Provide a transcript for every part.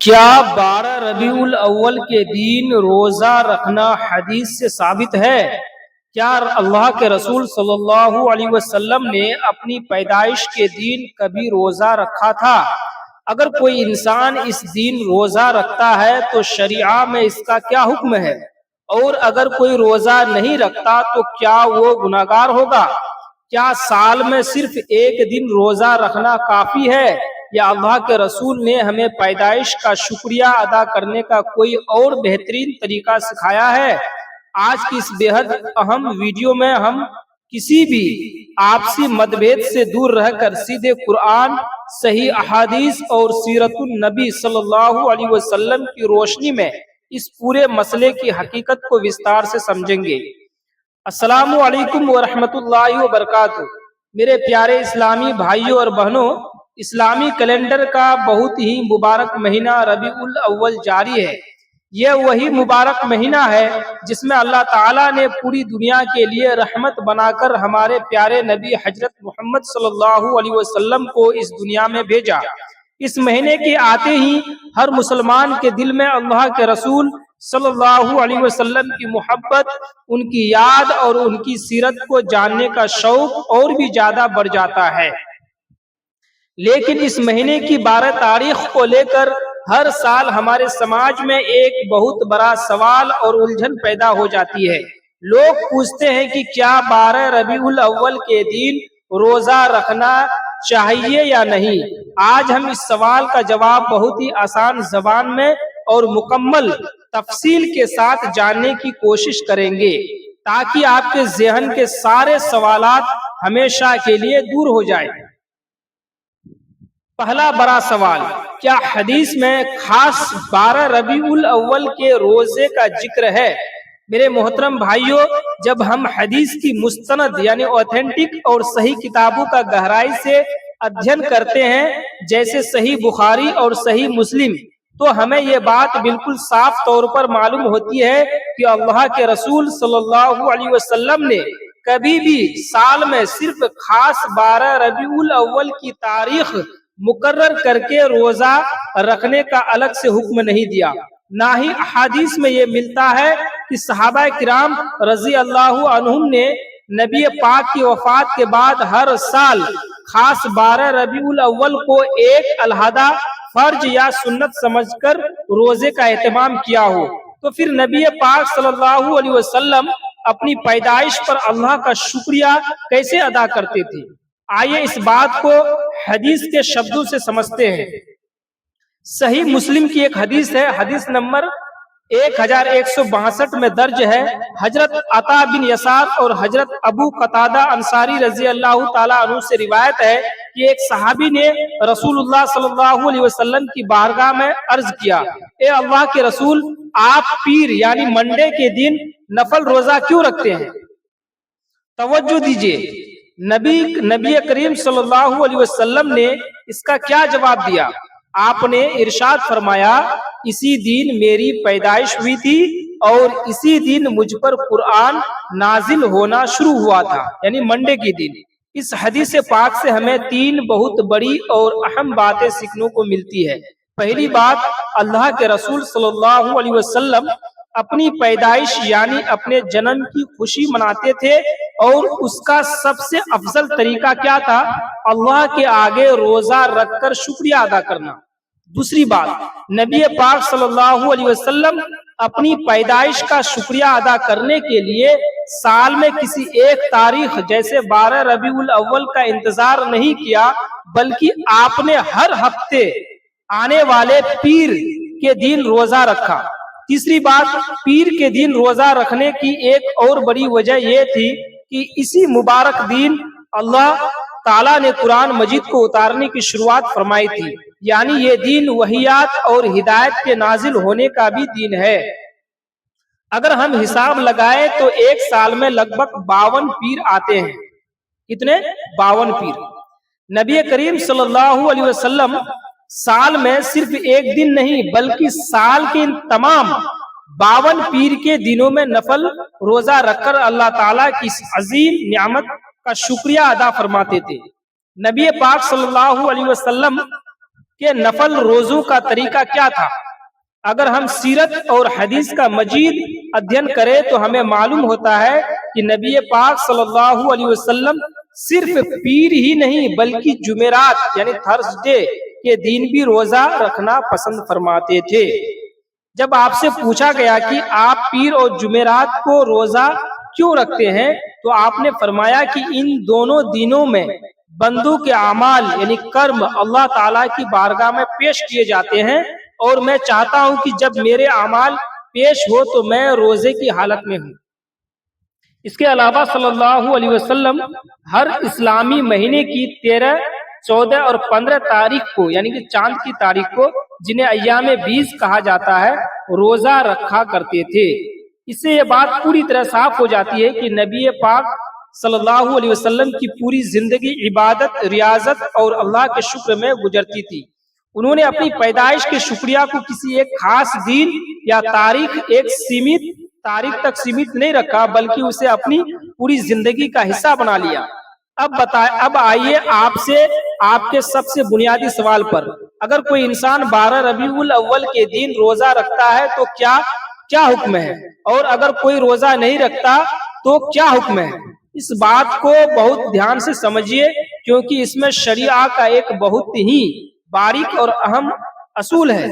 کیا 12 ربیع الاول کے دن روزہ رکھنا حدیث سے ثابت ہے؟ کیا اللہ کے رسول صلی اللہ علیہ وسلم نے اپنی پیدائش کے دن کبھی روزہ رکھا تھا؟ اگر کوئی انسان اس دن روزہ رکھتا ہے تو شریعہ میں اس کا کیا حکم ہے؟ اور اگر کوئی روزہ نہیں رکھتا تو کیا وہ گناہگار ہوگا؟ کیا سال میں صرف ایک دن روزہ رکھنا کافی ہے یا اللہ کے رسول نے ہمیں پیدائش کا شکریہ ادا کرنے کا کوئی اور بہترین طریقہ سکھایا ہے؟ آج کی اس بے حد اہم ویڈیو میں ہم کسی بھی آپسی متبھید سے دور رہ کر سیدھے قرآن، صحیح احادیث اور سیرت النبی صلی اللہ علیہ وسلم کی روشنی میں اس پورے مسئلے کی حقیقت کو وستار سے سمجھیں گے۔ السلام علیکم ورحمۃ اللہ وبرکاتہ۔ میرے پیارے اسلامی بھائیوں اور بہنوں، اسلامی کیلنڈر کا بہت ہی مبارک مہینہ ربیع الاول جاری ہے۔ یہ وہی مبارک مہینہ ہے جس میں اللہ تعالیٰ نے پوری دنیا کے لیے رحمت بنا کر ہمارے پیارے نبی حضرت محمد صلی اللہ علیہ وسلم کو اس دنیا میں بھیجا۔ اس مہینے کے آتے ہی ہر مسلمان کے دل میں اللہ کے رسول صلی اللہ علیہ وسلم کی محبت، ان کی یاد اور ان کی سیرت کو جاننے کا شوق اور بھی زیادہ بڑھ جاتا ہے۔ لیکن اس مہینے کی 12 تاریخ کو لے کر ہر سال ہمارے سماج میں ایک بہت بڑا سوال اور الجھن پیدا ہو جاتی ہے۔ لوگ پوچھتے ہیں کہ کیا 12 ربیع الاول کے دن روزہ رکھنا چاہیے یا نہیں؟ آج ہم اس سوال کا جواب بہت ہی آسان زبان میں اور مکمل تفصیل کے ساتھ جاننے کی کوشش کریں گے تاکہ آپ کے ذہن کے سارے سوالات ہمیشہ کے لیے دور ہو جائیں۔ پہلا بڑا سوال، کیا حدیث میں خاص 12 ربیع الاول کے روزے کا ذکر ہے؟ میرے محترم بھائیوں، جب ہم حدیث کی مستند یعنی اوتھینٹک اور صحیح کتابوں کا گہرائی سے ادھین کرتے ہیں جیسے صحیح بخاری اور صحیح مسلم، تو ہمیں یہ بات بالکل صاف طور پر معلوم ہوتی ہے کہ اللہ کے رسول صلی اللہ علیہ وسلم نے کبھی بھی سال میں صرف خاص 12 ربیع الاول کی تاریخ مقرر کر کے روزہ رکھنے کا الگ سے حکم نہیں دیا۔ نہ ہی احادیث میں یہ ملتا ہے کہ صحابہ کرام رضی اللہ عنہم نے نبی پاک کی وفات کے بعد ہر سال خاص 12 ربیع الاول کو ایک علیحدہ فرض یا سنت سمجھ کر روزے کا اہتمام کیا ہو۔ تو پھر نبی پاک صلی اللہ علیہ وسلم اپنی پیدائش پر اللہ کا شکریہ کیسے ادا کرتے تھے؟ آئیے اس بات کو حدیث کے شبدوں سے سمجھتے ہیں۔ صحیح مسلم کی ایک حدیث ہے، حدیث نمبر 1162 میں درج ہے۔ حضرت عطا بن یسار اور حضرت ابو قتادہ انصاری رضی اللہ تعالیٰ عنہ سے روایت ہے کہ ایک صحابی نے رسول اللہ صلی اللہ علیہ وسلم کی بارگاہ میں عرض کیا، اے اللہ کے رسول، آپ پیر یعنی منڈے کے دن نفل روزہ کیوں رکھتے ہیں؟ توجہ دیجئے، نبی کریم صلی اللہ علیہ وسلم نے اس کا کیا جواب دیا؟ آپ نے ارشاد فرمایا، اسی دن میری پیدائش ہوئی تھی اور اسی دن مجھ پر قرآن نازل ہونا شروع ہوا تھا، یعنی منڈے کے دن۔ اس حدیث پاک سے ہمیں 3 بہت بڑی اور اہم باتیں سیکھنے کو ملتی ہے۔ پہلی بات، اللہ کے رسول صلی اللہ علیہ وسلم اپنی پیدائش یعنی اپنے جنم کی خوشی مناتے تھے، اور اس کا سب سے افضل طریقہ کیا تھا؟ اللہ کے آگے روزہ رکھ کر شکریہ ادا کرنا۔ دوسری بات، نبی پاک صلی اللہ علیہ وسلم اپنی پیدائش کا شکریہ ادا کرنے کے لیے سال میں کسی ایک تاریخ جیسے 12 ربیع الاول کا انتظار نہیں کیا، بلکہ آپ نے ہر ہفتے آنے والے پیر کے دن روزہ رکھا۔ تیسری بات، پیر کے دن روزہ رکھنے کی ایک اور بڑی وجہ یہ تھی کہ اسی مبارک دن اللہ تعالیٰ نے قرآن مجید کو اتارنے کی شروعات فرمائی تھی، یعنی یہ دن وحیات اور ہدایت کے نازل ہونے کا بھی دن ہے۔ اگر ہم حساب لگائیں تو ایک سال میں لگ بھگ 52 پیر آتے ہیں۔ کتنے؟ 52 پیر۔ نبی کریم صلی اللہ علیہ وسلم سال میں صرف ایک دن نہیں بلکہ سال کے تمام 52 پیر کے دنوں میں نفل روزہ رکھ کر اللہ تعالیٰ کی اس عظیم نعمت کا شکریہ ادا فرماتے تھے۔ نبی پاک صلی اللہ علیہ وسلم کہ نفل روزوں کا طریقہ کیا تھا۔ اگر ہم سیرت اور حدیث کا مزید ادھین کریں تو ہمیں معلوم ہوتا ہے کہ نبی پاک صلی اللہ علیہ وسلم صرف پیر ہی نہیں بلکہ جمعرات یعنی تھرسڈے کے دن بھی روزہ رکھنا پسند فرماتے تھے۔ جب آپ سے پوچھا گیا کہ آپ پیر اور جمعرات کو روزہ کیوں رکھتے ہیں تو آپ نے فرمایا کہ ان دونوں دنوں میں بندوں کے اعمال یعنی کرم اللہ تعالیٰ کی بارگاہ میں پیش کیے جاتے ہیں، اور میں چاہتا ہوں کہ جب میرے اعمال پیش ہو تو میں روزے کی حالت میں ہوں۔ اس کے علاوہ صلی اللہ علیہ وسلم ہر اسلامی مہینے کی 13، 14 اور 15 تاریخ کو یعنی کہ چاند کی تاریخ کو، جنہیں ایام بیس کہا جاتا ہے، روزہ رکھا کرتے تھے۔ اس سے یہ بات پوری طرح صاف ہو جاتی ہے کہ نبی پاک صلی اللہ علیہ وسلم کی پوری زندگی عبادت، ریاضت اور اللہ کے شکر میں گزرتی تھی۔ انہوں نے اپنی پیدائش کے شکریہ کو کسی ایک خاص دن یا تاریخ، ایک سیمت تاریخ تک سیمت نہیں رکھا بلکہ اسے اپنی پوری زندگی کا حصہ بنا لیا۔ اب آئیے آپ کے سب سے بنیادی سوال پر، اگر کوئی انسان 12 ربیع الاول کے دن روزہ رکھتا ہے تو کیا حکم ہے، اور اگر کوئی روزہ نہیں رکھتا تو کیا حکم ہے؟ اس بات کو بہت دھیان سے سمجھیے کیونکہ اس میں شریعہ کا ایک بہت ہی باریک اور اہم اصول ہے۔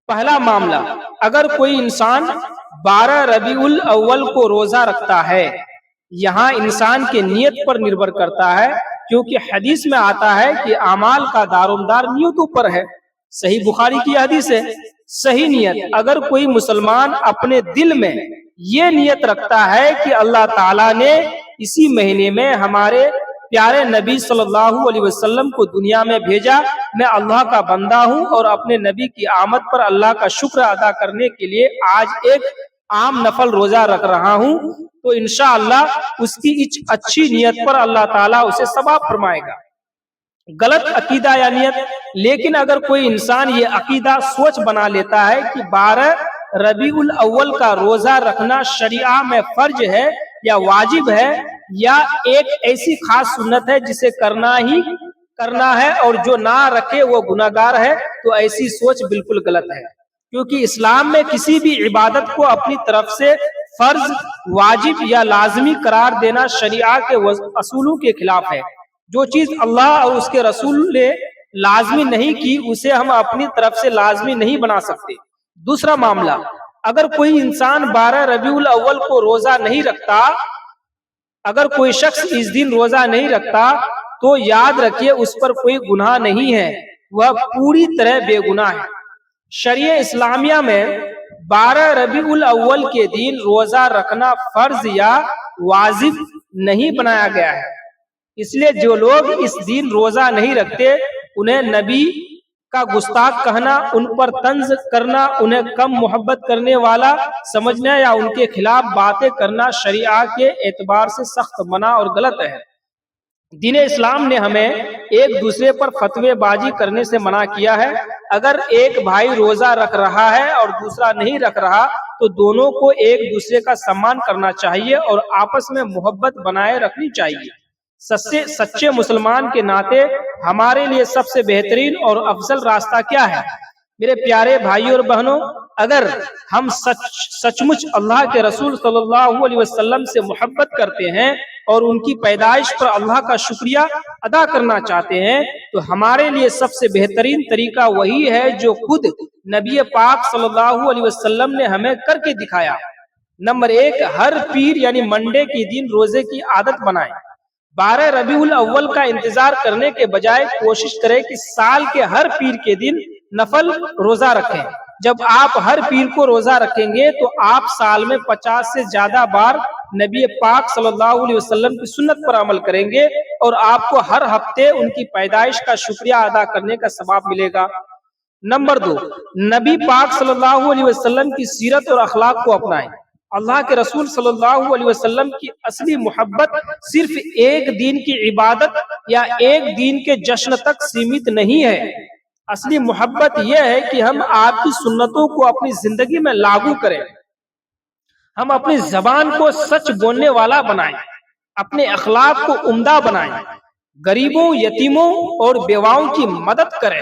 پہلا معاملہ، اگر کوئی انسان 12 ربیع الاول کو روزہ رکھتا ہے، یہاں انسان کے نیت پر نربھر کرتا ہے، کیونکہ حدیث میں آتا ہے کہ اعمال کا دارومدار نیتوں پر ہے۔ صحیح بخاری کی حدیث ہے۔ صحیح نیت، اگر کوئی مسلمان اپنے دل میں یہ نیت رکھتا ہے کہ اللہ تعالیٰ نے اسی مہینے میں ہمارے پیارے نبی صلی اللہ علیہ وسلم کو دنیا میں بھیجا، میں اللہ کا بندہ ہوں اور اپنے نبی کی آمد پر اللہ کا شکر ادا کرنے کے لیے آج ایک عام نفل روزہ رکھ رہا ہوں، تو انشاءاللہ اس کی اچھی نیت پر اللہ تعالیٰ اسے ثواب فرمائے گا۔ غلط عقیدہ یا نیت، لیکن اگر کوئی انسان یہ عقیدہ سوچ بنا لیتا ہے کہ 12 ربیع الاول کا روزہ رکھنا شریعہ میں فرض ہے یا واجب ہے یا ایک ایسی خاص سنت ہے جسے کرنا ہے اور جو نہ رکھے وہ گناہگار ہے، تو ایسی سوچ بالکل غلط ہے، کیونکہ اسلام میں کسی بھی عبادت کو اپنی طرف سے فرض، واجب یا لازمی قرار دینا شریعہ کے اصولوں کے خلاف ہے۔ جو چیز اللہ اور اس کے رسول نے لازمی نہیں کی اسے ہم اپنی طرف سے لازمی نہیں بنا سکتے۔ دوسرا معاملہ، اگر کوئی انسان 12 ربیع الاول کو روزہ نہیں رکھتا، اگر کوئی شخص اس دن روزہ نہیں رکھتا تو یاد رکھیے اس پر کوئی گناہ نہیں ہے، وہ پوری طرح بے گناہ ہے۔ شریعہ اسلامیہ میں 12 ربیع الاول کے دن روزہ رکھنا فرض یا واجب نہیں بنایا گیا ہے، اس لیے جو لوگ اس دن روزہ نہیں رکھتے انہیں نبی کا گستاخ کہنا، ان پر طنز کرنا، انہیں کم محبت کرنے والا سمجھنا یا ان کے خلاف باتیں کرنا شریعہ کے اعتبار سے سخت منع اور غلط ہے۔ دین اسلام نے ہمیں ایک دوسرے پر فتوی بازی کرنے سے منع کیا ہے۔ اگر ایک بھائی روزہ رکھ رہا ہے اور دوسرا نہیں رکھ رہا تو دونوں کو ایک دوسرے کا سمان کرنا چاہیے اور آپس میں محبت بنائے رکھنی چاہیے۔ سچے مسلمان کے ناطے ہمارے لیے سب سے بہترین اور افضل راستہ کیا ہے؟ میرے پیارے بھائیوں اور بہنوں، اگر ہم سچ مچ اللہ کے رسول صلی اللہ علیہ وسلم سے محبت کرتے ہیں اور ان کی پیدائش پر اللہ کا شکریہ ادا کرنا چاہتے ہیں تو ہمارے لیے سب سے بہترین طریقہ وہی ہے جو خود نبی پاک صلی اللہ علیہ وسلم نے ہمیں کر کے دکھایا۔ نمبر 1، ہر پیر یعنی منڈے کے دن روزے کی عادت بنائیں۔ 12 ربیع الاول کا انتظار کرنے کے بجائے کوشش کریں کہ سال کے ہر پیر کے دن نفل روزہ رکھیں۔ جب آپ ہر پیر کو روزہ رکھیں گے تو آپ سال میں 50 سے زیادہ بار نبی پاک صلی اللہ علیہ وسلم کی سنت پر عمل کریں گے اور آپ کو ہر ہفتے ان کی پیدائش کا شکریہ ادا کرنے کا ثواب ملے گا۔ نمبر 2، نبی پاک صلی اللہ علیہ وسلم کی سیرت اور اخلاق کو اپنائیں۔ اللہ کے رسول صلی اللہ علیہ وسلم کی اصلی محبت صرف ایک دن کی عبادت یا ایک دن کے جشن تک سیمت نہیں ہے۔ اصلی محبت یہ ہے کہ ہم آپ کی سنتوں کو اپنی زندگی میں لاگو کریں، ہم اپنی زبان کو سچ بولنے والا بنائیں، اپنے اخلاق کو عمدہ بنائیں، غریبوں، یتیموں اور بیواؤں کی مدد کریں،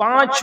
5